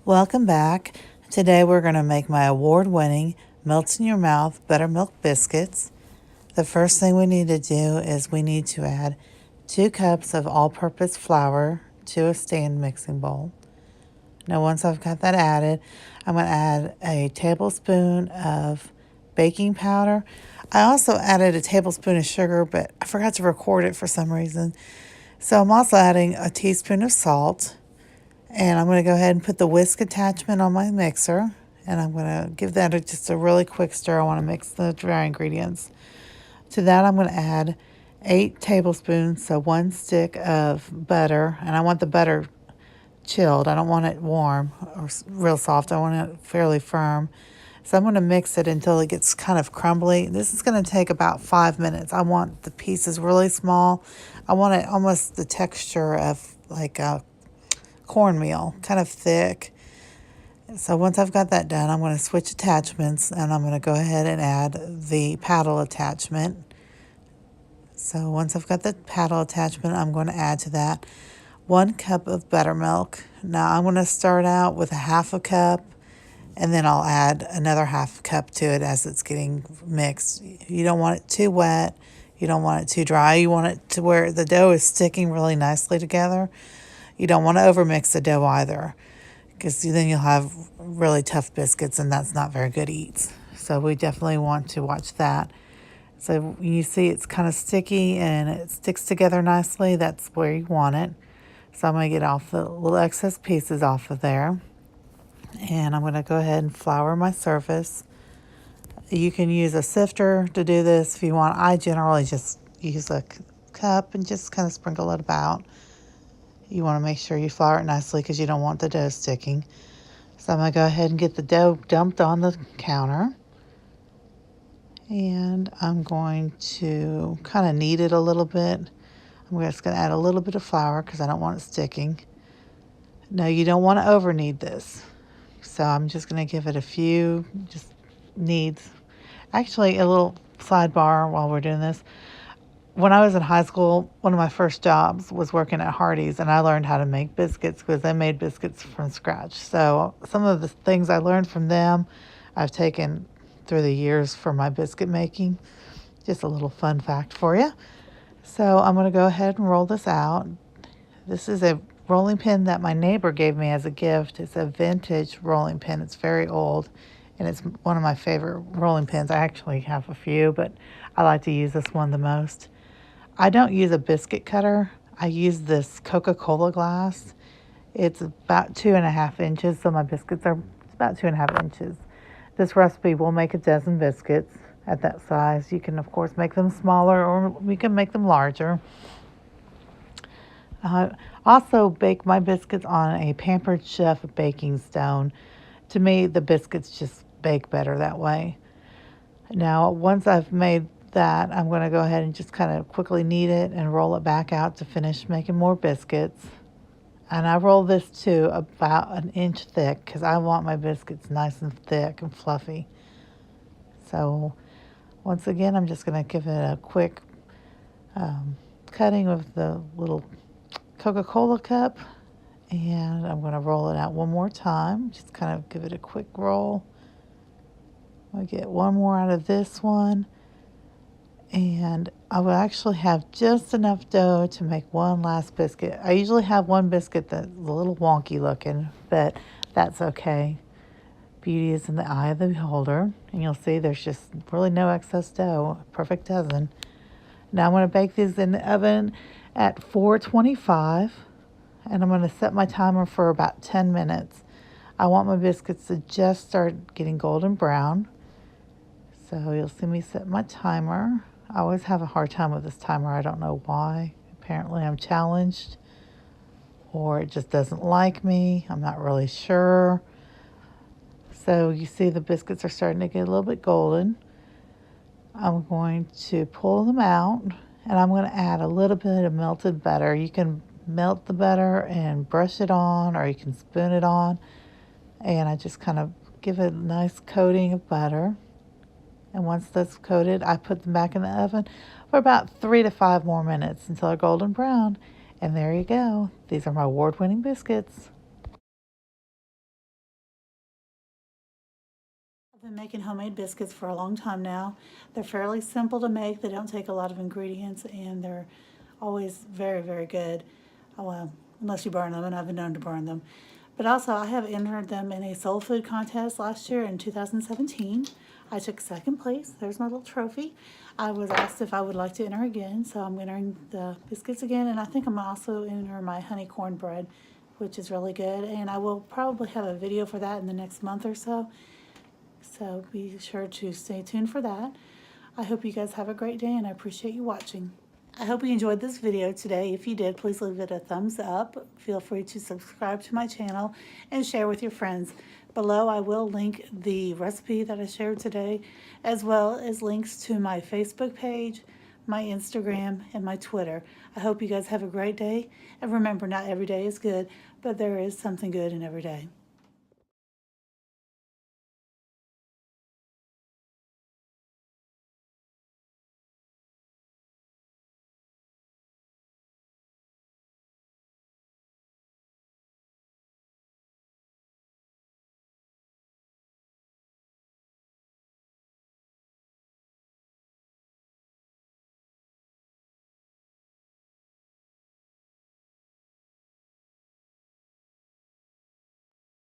Welcome back. Today we're going to make my award-winning melts in your mouth buttermilk biscuits. The first thing we need to do is we need to add 2 cups of all-purpose flour to a stand mixing bowl. Now once I've got that added, I'm going to add a tablespoon of baking powder. I also added a tablespoon of sugar, but I forgot to record it for some reason. So I'm also adding a teaspoon of salt. And I'm going to go ahead and put the whisk attachment on my mixer. And I'm going to give that just a really quick stir. I want to mix the dry ingredients. To that, I'm going to add 8 tablespoons, so 1 stick of butter. And I want the butter chilled. I don't want it warm or real soft. I want it fairly firm. So I'm going to mix it until it gets kind of crumbly. This is going to take about 5 minutes. I want the pieces really small. I want it almost the texture of like a cornmeal, kind of thick. So once I've got that done, I'm going to switch attachments and I'm going to go ahead and add the paddle attachment. So once I've got the paddle attachment, I'm going to add to that 1 cup of buttermilk. Now I'm going to start out with a half a cup and then I'll add another half cup to it as it's getting mixed. You don't want it too wet. You don't want it too dry. You want it to where the dough is sticking really nicely together. You don't want to overmix the dough either, because then you'll have really tough biscuits and that's not very good eats. So we definitely want to watch that. So you see it's kind of sticky and it sticks together nicely. That's where you want it. So I'm going to get off the little excess pieces off of there. And I'm going to go ahead and flour my surface. You can use a sifter to do this if you want. I generally just use a cup and just kind of sprinkle it about. You want to make sure you flour it nicely because you don't want the dough sticking. So I'm going to go ahead and get the dough dumped on the counter. And I'm going to kind of knead it a little bit. I'm just going to add a little bit of flour because I don't want it sticking. No, you don't want to over knead this. So I'm just going to give it a few just kneads. Actually, a little sidebar while we're doing this. When I was in high school, one of my first jobs was working at Hardee's, and I learned how to make biscuits because they made biscuits from scratch. So some of the things I learned from them, I've taken through the years for my biscuit making. Just a little fun fact for you. So I'm going to go ahead and roll this out. This is a rolling pin that my neighbor gave me as a gift. It's a vintage rolling pin. It's very old, and it's one of my favorite rolling pins. I actually have a few, but I like to use this one the most. I don't use a biscuit cutter. I use this Coca-Cola glass. It's about 2.5 inches, so my biscuits are about 2.5 inches. This recipe will make a dozen biscuits at that size. You can, of course, make them smaller or we can make them larger. I also bake my biscuits on a Pampered Chef baking stone. To me, the biscuits just bake better that way. Now, once I've made that, I'm going to go ahead and just kind of quickly knead it and roll it back out to finish making more biscuits. And I roll this to about 1 inch thick because I want my biscuits nice and thick and fluffy. So once again, I'm just going to give it a quick cutting with the little Coca-Cola cup. And I'm going to roll it out one more time. Just kind of give it a quick roll. I'll get one more out of this one. And I will actually have just enough dough to make one last biscuit. I usually have one biscuit that's a little wonky looking, but that's okay. Beauty is in the eye of the beholder. And you'll see there's just really no excess dough. Perfect dozen. Now I'm going to bake these in the oven at 425. And I'm going to set my timer for about 10 minutes. I want my biscuits to just start getting golden brown. So you'll see me set my timer. I always have a hard time with this timer. I don't know why. Apparently I'm challenged or it just doesn't like me. I'm not really sure. So you see the biscuits are starting to get a little bit golden. I'm going to pull them out and I'm going to add a little bit of melted butter. You can melt the butter and brush it on, or you can spoon it on. And I just kind of give it a nice coating of butter. And once that's coated, I put them back in the oven for about 3 to 5 more minutes until they're golden brown. And there you go. These are my award-winning biscuits. I've been making homemade biscuits for a long time now. They're fairly simple to make. They don't take a lot of ingredients, and they're always very, very good. Well, unless you burn them, and I've been known to burn them. But also, I have entered them in a soul food contest last year in 2017. I took second place. There's my little trophy. I was asked if I would like to enter again, so I'm entering the biscuits again, and I think I'm also enter my honey cornbread, which is really good. And I will probably have a video for that in the next month or so. So be sure to stay tuned for that. I hope you guys have a great day, and I appreciate you watching. I hope you enjoyed this video today. If you did, please leave it a thumbs up. Feel free to subscribe to my channel and share with your friends. Below, I will link the recipe that I shared today, as well as links to my Facebook page, my Instagram, and my Twitter. I hope you guys have a great day. And remember, not every day is good, but there is something good in every day.